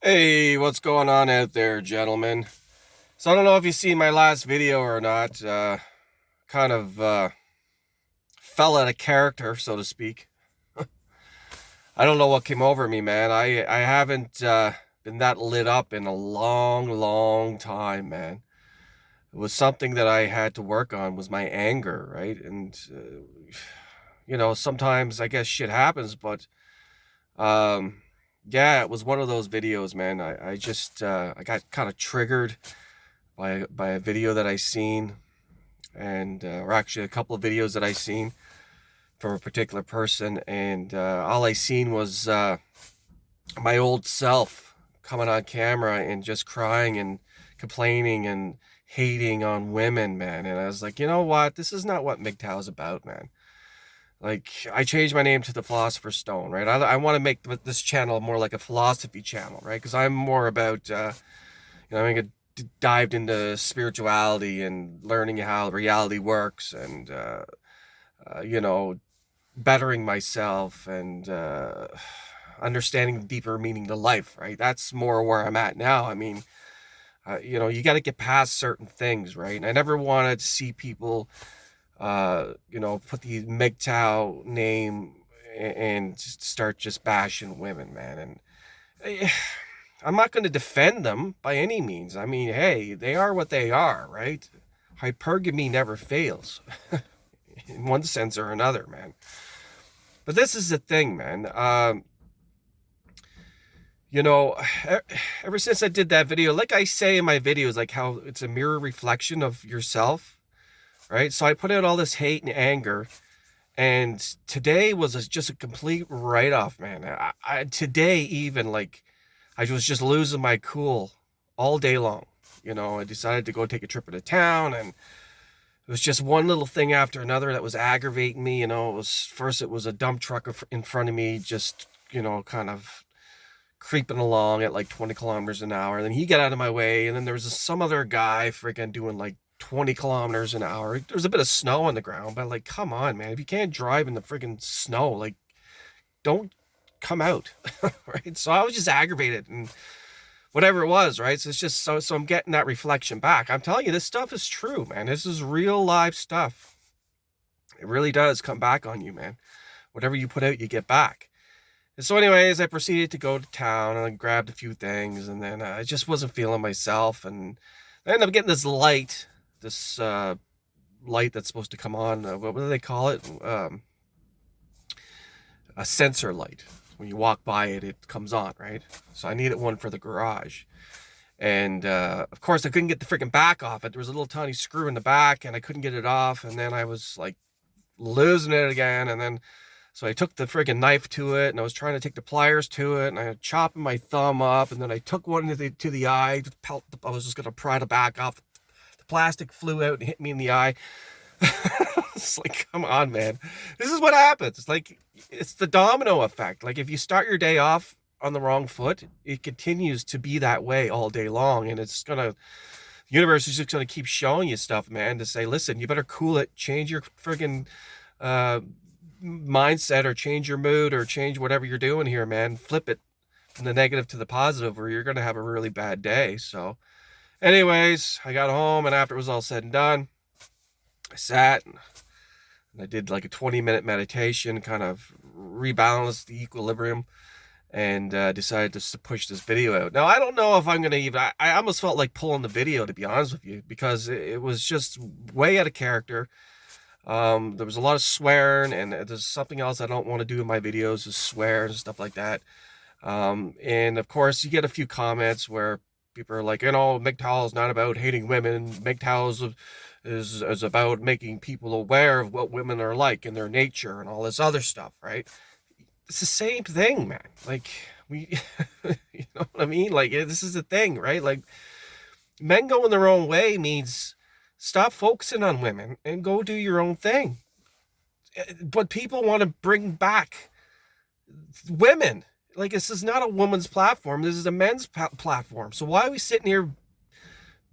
Hey, what's going on out there, gentlemen? So I don't know if you seen my last video or not. Kind of fell out of character, so to speak. I don't know what came over me, man. I haven't been that lit up in a long, long time, man. It was something that I had to work on was my anger, right? And sometimes I guess shit happens, but um, yeah, it was one of those videos, man. I just I got kind of triggered by a video that I seen, and or actually a couple of videos that I seen from a particular person, and all I seen was my old self coming on camera and just crying and complaining and hating on women, man. And I was like, you know what? This is not what MGTOW is about, man. Like, I changed my name to the Philosopher's Stone, right? I want to make this channel more like a philosophy channel, right? Because I'm more about I dived into spirituality and learning how reality works, and you know, bettering myself, and understanding the deeper meaning to life, right? That's more where I'm at now. I mean, you got to get past certain things, right? And I never wanted to see people, put the MGTOW name and just start just bashing women, man. And I'm not going to defend them by any means. I mean, hey, they are what they are, right? Hypergamy never fails in one sense or another, man. But this is the thing, man. You know, ever since I did that video, like I say in my videos, like how it's a mirror reflection of yourself, right? So I put out all this hate and anger, and today was just a complete write-off, man. Today even, like, I was just losing my cool all day long. I decided to go take a trip into town, and it was just one little thing after another that was aggravating me. It was a dump truck in front of me, just, kind of creeping along at like 20 kilometers an hour. And then he got out of my way, and then there was some other guy freaking doing like 20 kilometers an hour. There's a bit of snow on the ground, but like, come on, man. If you can't drive in the freaking snow, like, don't come out, right? So I was just aggravated and whatever it was, right? So it's just so I'm getting that reflection back. I'm telling you, this stuff is true, man. This is real live stuff. It really does come back on you, man. Whatever you put out, you get back. And so anyways, I proceeded to go to town, and I grabbed a few things, and then I just wasn't feeling myself, and I ended up getting this light that's supposed to come on. What do they call it? A sensor light. When you walk by it, it comes on, right? So I needed one for the garage. And of course, I couldn't get the freaking back off it. There was a little tiny screw in the back, and I couldn't get it off. And then I was like losing it again. And then so I took the freaking knife to it, and I was trying to take the pliers to it, and I was chopping my thumb up. And then I took one to the eye. I was just gonna pry the back off. The plastic flew out and hit me in the eye. It's like, come on, man. This is what happens. Like, it's the domino effect. Like, if you start your day off on the wrong foot, it continues to be that way all day long. And the universe is just gonna keep showing you stuff, man, to say, listen, you better cool it, change your friggin' uh, mindset, or change your mood, or change whatever you're doing here, man. Flip it from the negative to the positive, or you're gonna have a really bad day. So, anyways, I got home, and after it was all said and done, I sat and I did like a 20-minute meditation, kind of rebalanced the equilibrium, and decided to push this video out. Now, I don't know if I'm going to even, I almost felt like pulling the video, to be honest with you, because it was just way out of character. There was a lot of swearing, and there's something else I don't want to do in my videos is swear and stuff like that. And of course, you get a few comments where people are like, MGTOW is not about hating women. MGTOW is about making people aware of what women are like in their nature and all this other stuff, right? It's the same thing, man. Like, we, you know what I mean? Like, this is the thing, right? Like, men going their own way means stop focusing on women and go do your own thing. But people want to bring back women. Like, this is not a woman's platform. This is a men's platform. So why are we sitting here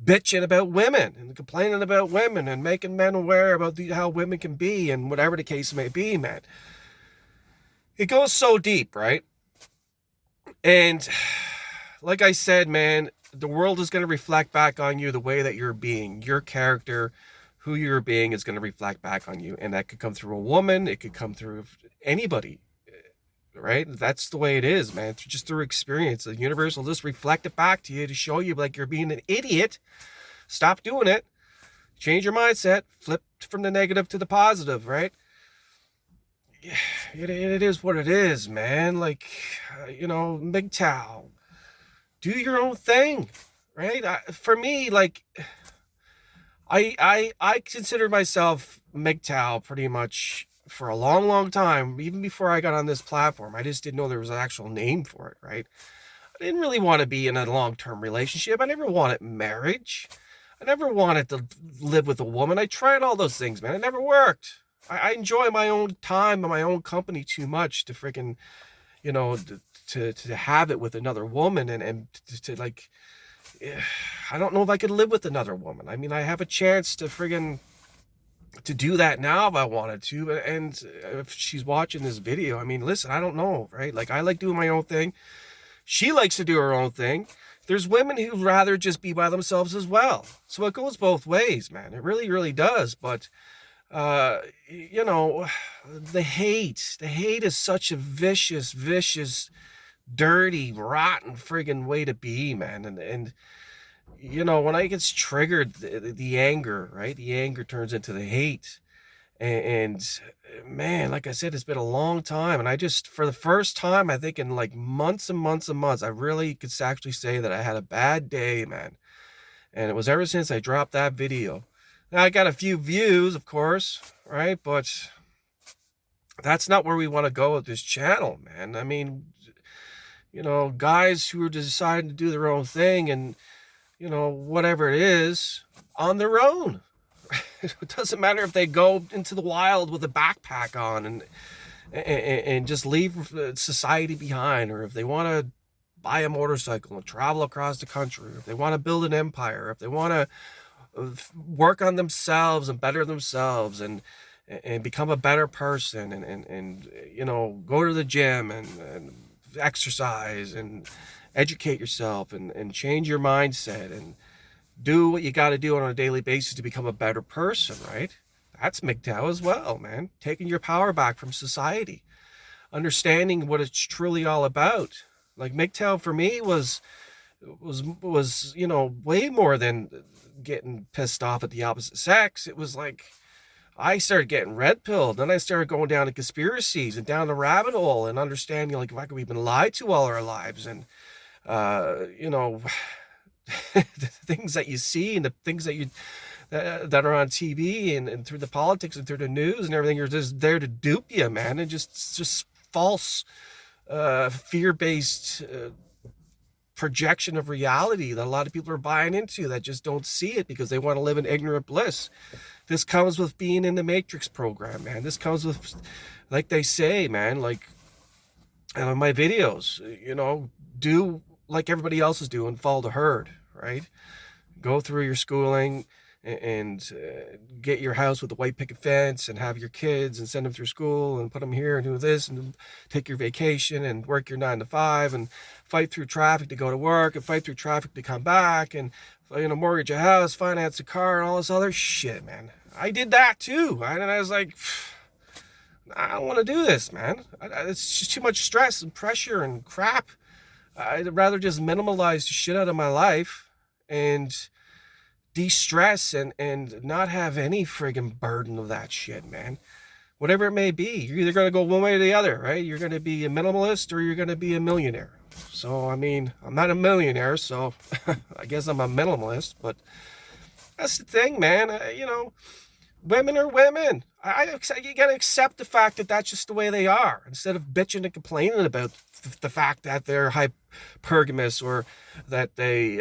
bitching about women and complaining about women and making men aware about how women can be and whatever the case may be, man? It goes so deep, right? And like I said, man, the world is going to reflect back on you the way that you're being. Your character, who you're being, is going to reflect back on you. And that could come through a woman. It could come through anybody, right? That's the way it is, man. Just through experience. The universe will just reflect it back to you to show you like you're being an idiot. Stop doing it. Change your mindset. Flip from the negative to the positive, right? It is what it is, man. Like, MGTOW. Do your own thing, right? For me, like, I consider myself MGTOW pretty much for a long, long time, even before I got on this platform. I just didn't know there was an actual name for it, right? I didn't really want to be in a long-term relationship. I never wanted marriage. I never wanted to live with a woman. I tried all those things, man. It never worked. I enjoy my own time and my own company too much to freaking, to have it with another woman and to like, I don't know if I could live with another woman. I mean, I have a chance to friggin' to do that now if I wanted to. And if she's watching this video, I mean, listen, I don't know, right? Like, I like doing my own thing. She likes to do her own thing. There's women who'd rather just be by themselves as well. So it goes both ways, man. It really, really does. But, the hate is such a vicious, dirty, rotten friggin' way to be, man. And when I gets triggered, the anger, right? The anger turns into the hate. And man, like I said, it's been a long time. And I just, for the first time, I think in like months and months and months, I really could actually say that I had a bad day, man. And it was ever since I dropped that video. Now I got a few views, of course, right? But that's not where we want to go with this channel, man. I mean, guys who are deciding to do their own thing and, whatever it is, on their own. It doesn't matter if they go into the wild with a backpack on and just leave society behind, or if they want to buy a motorcycle and travel across the country, or if they want to build an empire, if they want to work on themselves and better themselves and become a better person and go to the gym and exercise and educate yourself and change your mindset and do what you got to do on a daily basis to become a better person, right? That's MGTOW as well, man. Taking your power back from society, understanding what it's truly all about. Like, MGTOW for me was way more than getting pissed off at the opposite sex. It was like I started getting red pilled. Then I started going down to conspiracies and down the rabbit hole and understanding like why we've been lied to all our lives. And the things that you see and the things that you that are on TV and through the politics and through the news and everything are just there to dupe you, man. And just false fear-based projection of reality that a lot of people are buying into that just don't see it because they want to live in ignorant bliss. This comes with being in the Matrix program, man. This comes with, like they say, man, like in my videos, do like everybody else is doing, follow the herd, right? Go through your schooling and get your house with a white picket fence and have your kids and send them through school and put them here and do this and take your vacation and work your 9 to 5 and fight through traffic to go to work and fight through traffic to come back and, mortgage a house, finance a car and all this other shit, man. I did that too. And I was like, I don't want to do this, man. It's just too much stress and pressure and crap. I'd rather just minimalize the shit out of my life and de-stress and not have any friggin' burden of that shit, man. Whatever it may be, you're either going to go one way or the other, right? You're going to be a minimalist or you're going to be a millionaire. So, I mean, I'm not a millionaire, so I guess I'm a minimalist, but that's the thing, man. Women are women. You got to accept the fact that that's just the way they are instead of bitching and complaining about the fact that they're hypergamous or that they,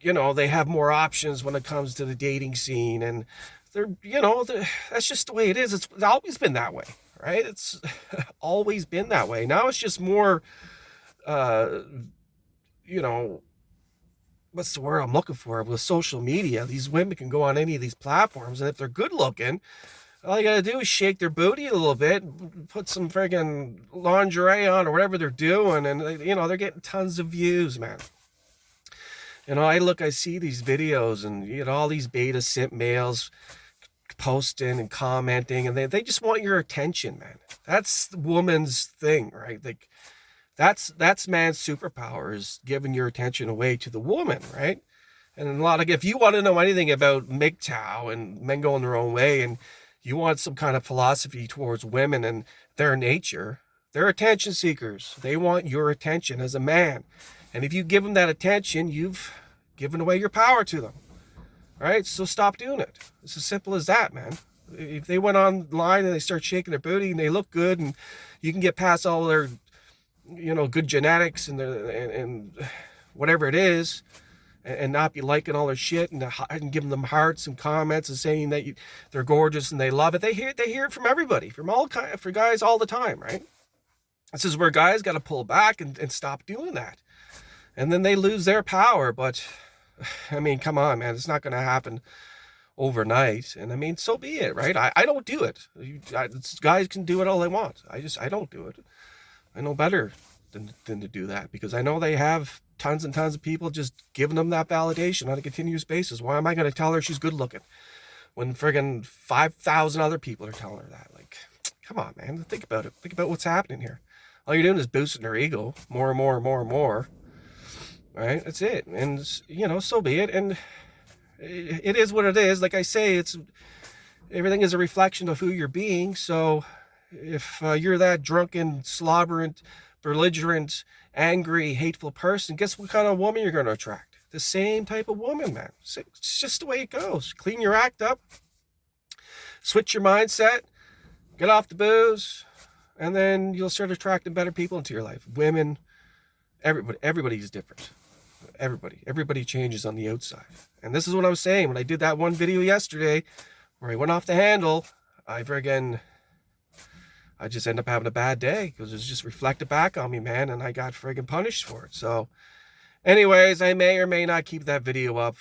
they have more options when it comes to the dating scene. And that's just the way it is. It's always been that way, right? It's always been that way. Now it's just more, what's the word I'm looking for? With social media, these women can go on any of these platforms, and if they're good looking, All you gotta do is shake their booty a little bit, put some friggin' lingerie on or whatever they're doing, and they're getting tons of views, man. I see these videos, and all these beta simp males posting and commenting, and they just want your attention, man. That's the woman's thing, right? Like, that's man's superpower, is giving your attention away to the woman, right? And if you want to know anything about MGTOW and men going their own way, and you want some kind of philosophy towards women and their nature, they're attention seekers. They want your attention as a man. And if you give them that attention, you've given away your power to them. Right? So stop doing it. It's as simple as that, man. If they went online and they start shaking their booty and they look good, and you can get past all their, good genetics and and whatever it is, and not be liking all their shit and giving them hearts and comments and saying that they're gorgeous and they love it. They hear it from everybody, for guys all the time, right? This is where guys got to pull back and stop doing that, and then they lose their power. But I mean, come on, man, it's not going to happen overnight. And I mean, so be it, right? I don't do it. Guys can do it all they want. I don't do it. I know better than to do that, because I know they have tons and tons of people just giving them that validation on a continuous basis. Why am I going to tell her she's good looking when friggin' 5,000 other people are telling her that? Like, come on, man, think about it. Think about what's happening here. All you're doing is boosting their ego more and more and more and more. Right? That's it. And, so be it. And it is what it is. Like I say, everything is a reflection of who you're being. So if you're that drunken, slobbering, belligerent, angry, hateful person, guess what kind of woman you're going to attract? The same type of woman, man. It's just the way it goes. Clean your act up. Switch your mindset. Get off the booze. And then you'll start attracting better people into your life. Women, everybody's different. Everybody changes on the outside. And this is what I was saying when I did that one video yesterday where I went off the handle. I just ended up having a bad day because it was just reflected back on me, man, and I got friggin' punished for it. So anyways, I may or may not keep that video up.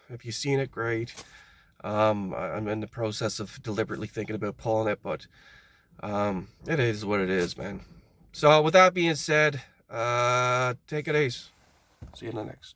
If you've seen it, great. I'm in the process of deliberately thinking about pulling it, but it is what it is, man. So with that being said, take it easy. See you in the next.